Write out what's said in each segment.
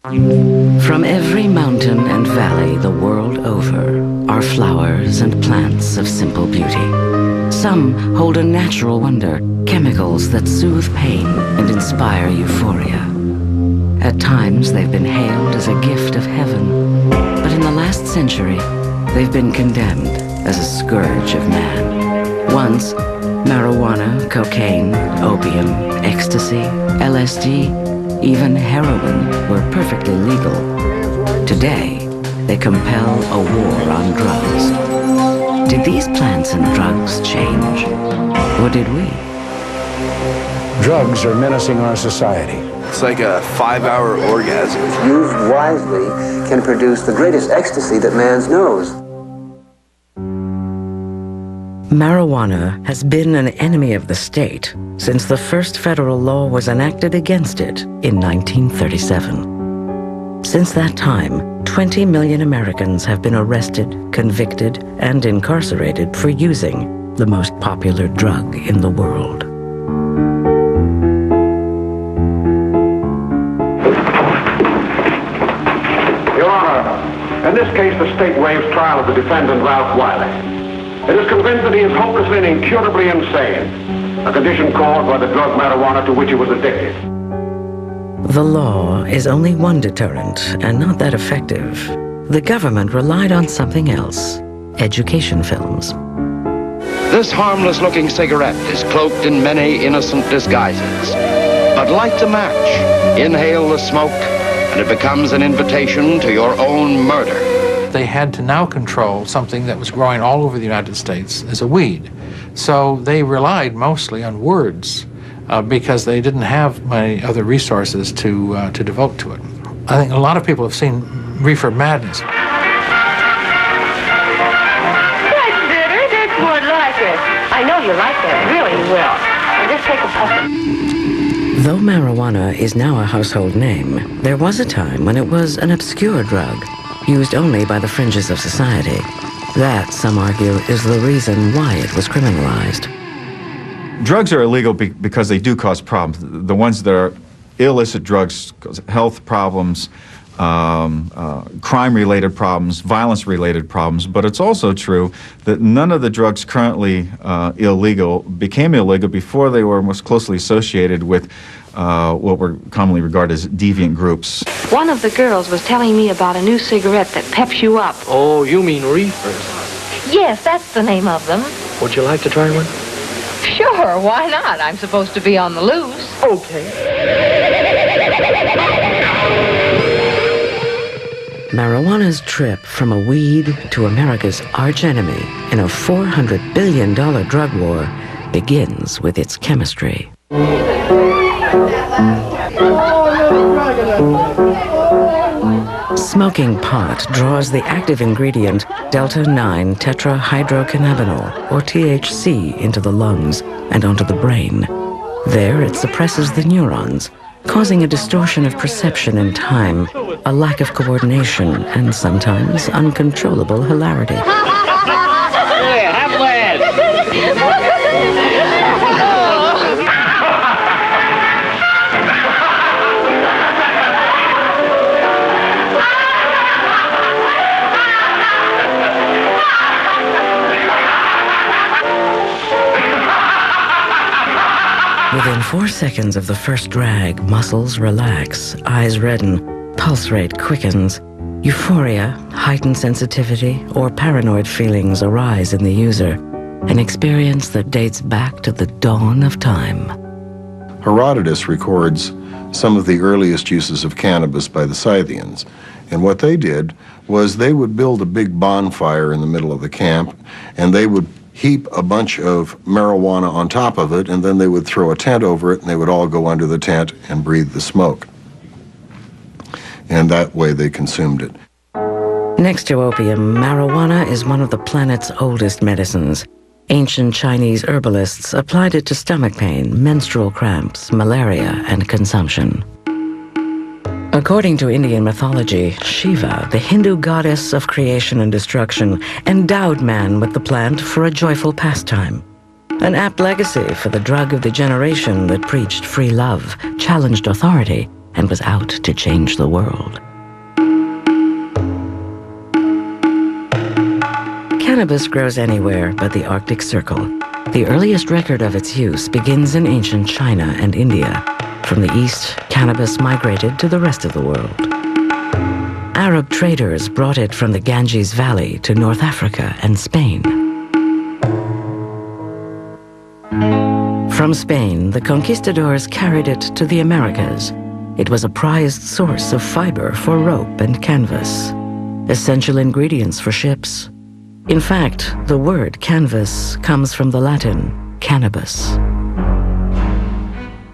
From every mountain and valley the world over are flowers and plants of simple beauty. Some hold a natural wonder, chemicals that soothe pain and inspire euphoria. At times they've been hailed as a gift of heaven, but in the last century, they've been condemned as a scourge of man. Once, marijuana, cocaine, opium, ecstasy, LSD, even heroin were perfectly legal. Today, they compel a war on drugs. Did these plants and drugs change? Or did we? Drugs are menacing our society. It's like a 5-hour orgasm. Used wisely, can produce the greatest ecstasy that man knows. Marijuana has been an enemy of the state since the first federal law was enacted against it in 1937. Since that time, 20 million Americans have been arrested, convicted, and incarcerated for using the most popular drug in the world. Your Honor, in this case, the state waives trial of the defendant, Ralph Wiley. It is convinced that he is hopelessly and incurably insane, a condition caused by the drug marijuana to which he was addicted. The law is only one deterrent, and not that effective. The government relied on something else: education films. This harmless-looking cigarette is cloaked in many innocent disguises. But light the match, inhale the smoke, and it becomes an invitation to your own murder. They had to now control something that was growing all over the United States as a weed. So they relied mostly on words because they didn't have many other resources to devote to it. I think a lot of people have seen Reefer Madness. That's bitter. Dick would like it. I know you like that. Really, you will. And just take a puff. Though marijuana is now a household name, there was a time when it was an obscure drug, used only by the fringes of society. That, some argue, is the reason why it was criminalized. Drugs are illegal because they do cause problems. The ones that are illicit drugs cause health problems, crime-related problems, violence-related problems, but it's also true that none of the drugs currently illegal became illegal before they were most closely associated with what were commonly regarded as deviant groups. One of the girls was telling me about a new cigarette that peps you up. Oh, you mean reefers? Yes, that's the name of them. Would you like to try one? Sure, why not? I'm supposed to be on the loose. Okay. Marijuana's trip from a weed to America's archenemy in a $400 billion drug war begins with its chemistry. Smoking pot draws the active ingredient delta-9 tetrahydrocannabinol, or THC, into the lungs and onto the brain. There it suppresses the neurons, causing a distortion of perception and time, a lack of coordination, and sometimes uncontrollable hilarity. Within 4 seconds of the first drag, muscles relax, eyes redden, pulse rate quickens. Euphoria, heightened sensitivity, or paranoid feelings arise in the user, an experience that dates back to the dawn of time. Herodotus records some of the earliest uses of cannabis by the Scythians. And what they did was they would build a big bonfire in the middle of the camp, and they would heap a bunch of marijuana on top of it, and then they would throw a tent over it, and they would all go under the tent and breathe the smoke. And that way they consumed it. Next to opium, marijuana is one of the planet's oldest medicines. Ancient Chinese herbalists applied it to stomach pain, menstrual cramps, malaria, and consumption. According to Indian mythology, Shiva, the Hindu goddess of creation and destruction, endowed man with the plant for a joyful pastime. An apt legacy for the drug of the generation that preached free love, challenged authority, and was out to change the world. Cannabis grows anywhere but the Arctic Circle. The earliest record of its use begins in ancient China and India. From the east, cannabis migrated to the rest of the world. Arab traders brought it from the Ganges Valley to North Africa and Spain. From Spain, the conquistadors carried it to the Americas. It was a prized source of fiber for rope and canvas, essential ingredients for ships. In fact, the word canvas comes from the Latin cannabis.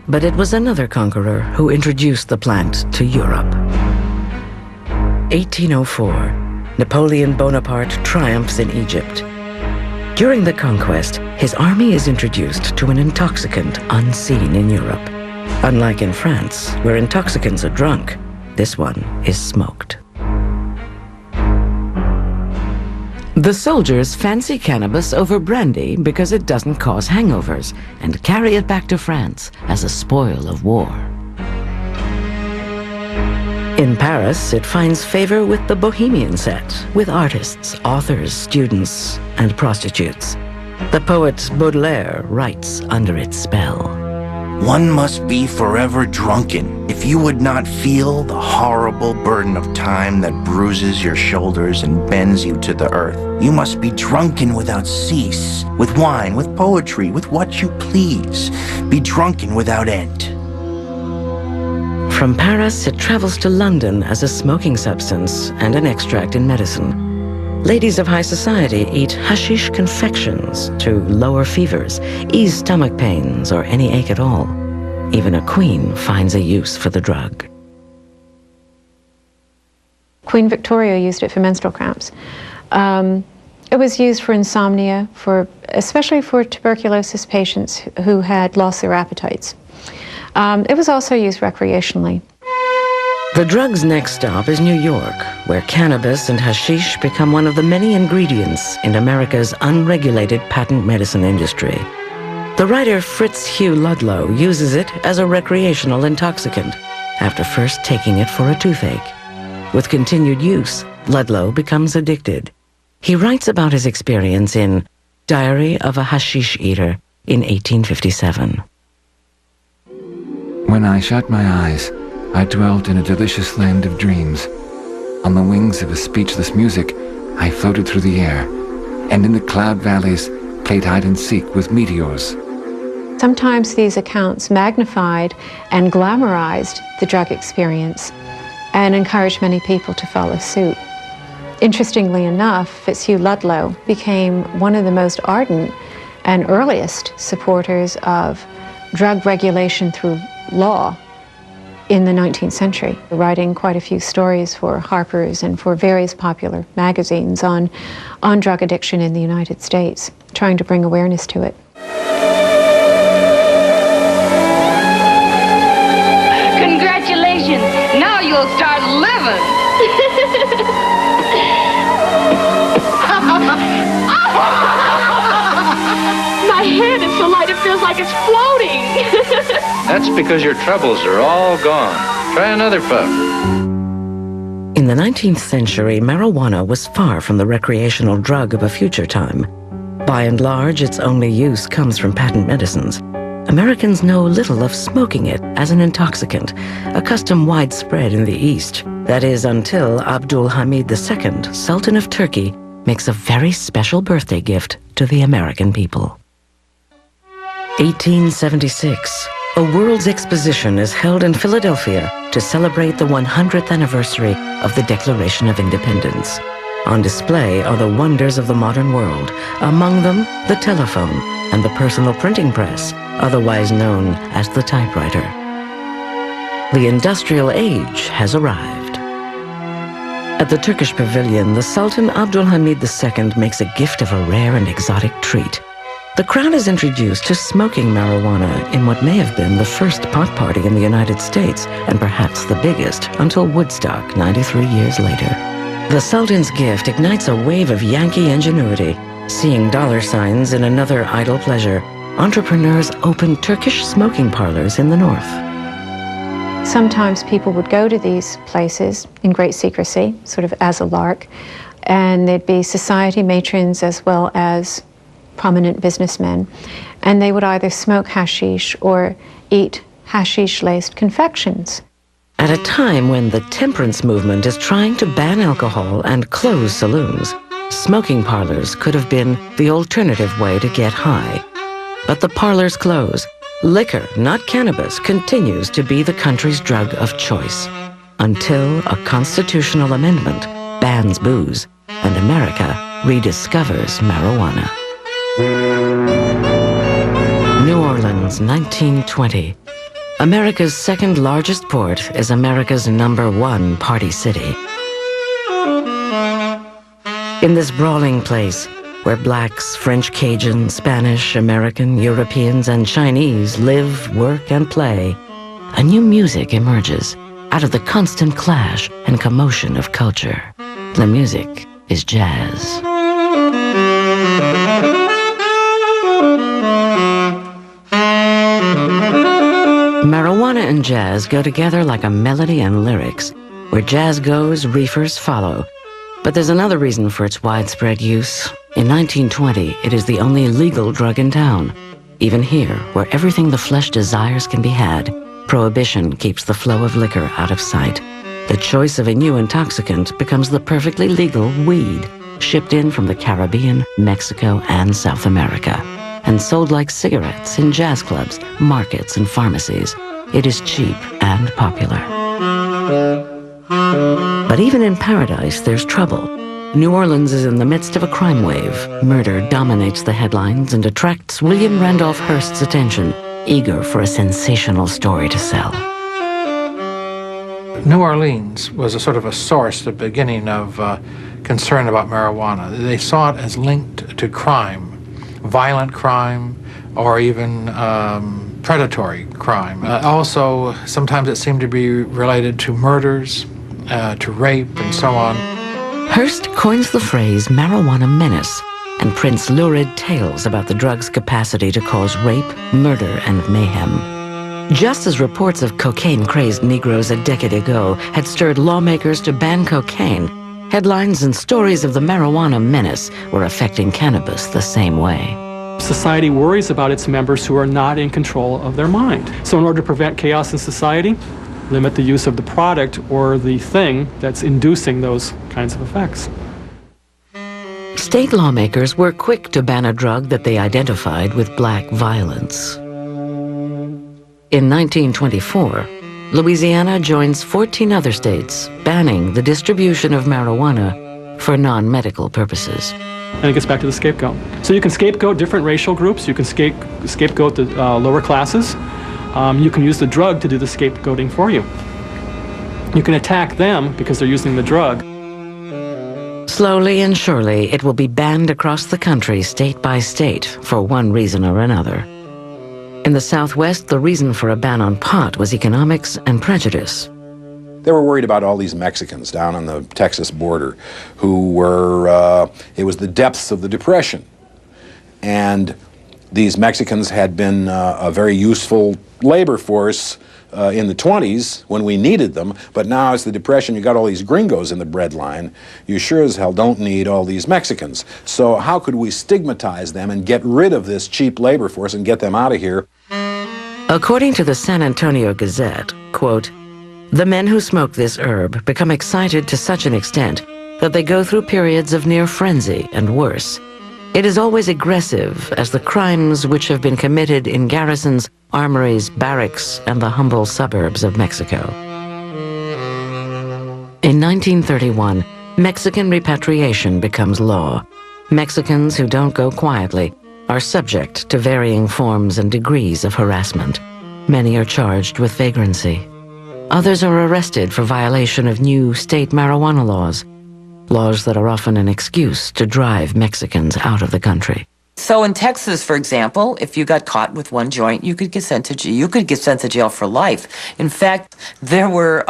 But it was another conqueror who introduced the plant to Europe. 1804, Napoleon Bonaparte triumphs in Egypt. During the conquest, his army is introduced to an intoxicant unseen in Europe. Unlike in France, where intoxicants are drunk, this one is smoked. The soldiers fancy cannabis over brandy because it doesn't cause hangovers and carry it back to France as a spoil of war. In Paris, it finds favor with the bohemian set, with artists, authors, students, and prostitutes. The poet Baudelaire writes under its spell. One must be forever drunken if you would not feel the horrible burden of time that bruises your shoulders and bends you to the earth. You must be drunken without cease, with wine, with poetry, with what you please. Be drunken without end. From Paris, it travels to London as a smoking substance and an extract in medicine. Ladies of high society eat hashish confections to lower fevers, ease stomach pains, or any ache at all. Even a queen finds a use for the drug. Queen Victoria used it for menstrual cramps. It was used for insomnia, especially for tuberculosis patients who had lost their appetites. It was also used recreationally. The drug's next stop is New York, where cannabis and hashish become one of the many ingredients in America's unregulated patent medicine industry. The writer Fritz Hugh Ludlow uses it as a recreational intoxicant after first taking it for a toothache. With continued use, Ludlow becomes addicted. He writes about his experience in Diary of a Hashish Eater in 1857. When I shut my eyes, I dwelt in a delicious land of dreams. On the wings of a speechless music, I floated through the air, and in the cloud valleys played hide and seek with meteors. Sometimes these accounts magnified and glamorized the drug experience and encouraged many people to follow suit. Interestingly enough, Fitzhugh Ludlow became one of the most ardent and earliest supporters of drug regulation through law in the 19th century, writing quite a few stories for Harper's and for various popular magazines on drug addiction in the United States, trying to bring awareness to it. Congratulations! Now you'll start living! My head is so light it feels like it's floating! That's because your troubles are all gone. Try another puff. In the 19th century, marijuana was far from the recreational drug of a future time. By and large, its only use comes from patent medicines. Americans know little of smoking it as an intoxicant, a custom widespread in the East. That is until Abdul Hamid II, Sultan of Turkey, makes a very special birthday gift to the American people. 1876. A World's Exposition is held in Philadelphia to celebrate the 100th anniversary of the Declaration of Independence. On display are the wonders of the modern world, among them the telephone and the personal printing press, otherwise known as the typewriter. The industrial age has arrived. At the Turkish pavilion, the Sultan Abdul Hamid II makes a gift of a rare and exotic treat. The crowd is introduced to smoking marijuana in what may have been the first pot party in the United States, and perhaps the biggest, until Woodstock 93 years later. The Sultan's gift ignites a wave of Yankee ingenuity. Seeing dollar signs in another idle pleasure, entrepreneurs open Turkish smoking parlors in the north. Sometimes people would go to these places in great secrecy, sort of as a lark, and there'd be society matrons as well as prominent businessmen, and they would either smoke hashish or eat hashish-laced confections. At a time when the temperance movement is trying to ban alcohol and close saloons, smoking parlors could have been the alternative way to get high. But the parlors close. Liquor, not cannabis, continues to be the country's drug of choice until a constitutional amendment bans booze and America rediscovers marijuana. New Orleans, 1920. America's second largest port is America's #1 party city. In this brawling place, where blacks, French, Cajun, Spanish, American, Europeans, and Chinese live, work, and play, a new music emerges out of the constant clash and commotion of culture. The music is jazz. Marijuana and jazz go together like a melody and lyrics. Where jazz goes, reefers follow. But there's another reason for its widespread use. In 1920, it is the only legal drug in town. Even here, where everything the flesh desires can be had, prohibition keeps the flow of liquor out of sight. The choice of a new intoxicant becomes the perfectly legal weed, shipped in from the Caribbean, Mexico, and South America, and sold like cigarettes in jazz clubs, markets, and pharmacies. It is cheap and popular. But even in paradise, there's trouble. New Orleans is in the midst of a crime wave. Murder dominates the headlines and attracts William Randolph Hearst's attention, eager for a sensational story to sell. New Orleans was a sort of a source, the beginning of concern about marijuana. They saw it as linked to crime, violent crime, or even predatory crime. Also, sometimes it seemed to be related to murders, to rape, and so on. Hearst coins the phrase marijuana menace and prints lurid tales about the drug's capacity to cause rape, murder, and mayhem. Just as reports of cocaine-crazed Negroes a decade ago had stirred lawmakers to ban cocaine, headlines and stories of the marijuana menace were affecting cannabis the same way. Society worries about its members who are not in control of their mind. So in order to prevent chaos in society, limit the use of the product or the thing that's inducing those kinds of effects. State lawmakers were quick to ban a drug that they identified with black violence. In 1924, Louisiana joins 14 other states banning the distribution of marijuana for non-medical purposes. And it gets back to the scapegoat. So you can scapegoat different racial groups, you can scapegoat the lower classes, you can use the drug to do the scapegoating for you. You can attack them because they're using the drug. Slowly and surely, it will be banned across the country, state by state, for one reason or another. In the Southwest, the reason for a ban on pot was economics and prejudice. They were worried about all these Mexicans down on the Texas border who were, it was the depths of the Depression. And these Mexicans had been a very useful labor force in the 20s when we needed them, but now as the Depression, you got all these gringos in the breadline. You sure as hell don't need all these Mexicans. So how could we stigmatize them and get rid of this cheap labor force and get them out of here? According to the San Antonio Gazette, quote, "The men who smoke this herb become excited to such an extent that they go through periods of near frenzy and worse. It is always aggressive as the crimes which have been committed in garrisons, armories, barracks, and the humble suburbs of Mexico." In 1931, Mexican repatriation becomes law. Mexicans who don't go quietly are subject to varying forms and degrees of harassment. Many are charged with vagrancy. Others are arrested for violation of new state marijuana laws that are often an excuse to drive Mexicans out of the country. So in Texas, for example, if you got caught with one joint, you could get sent to jail for life. In fact, there were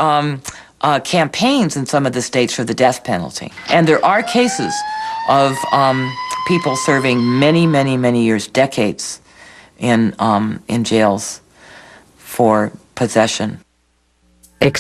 campaigns in some of the states for the death penalty. And there are cases of people serving many years, decades in jails for possession.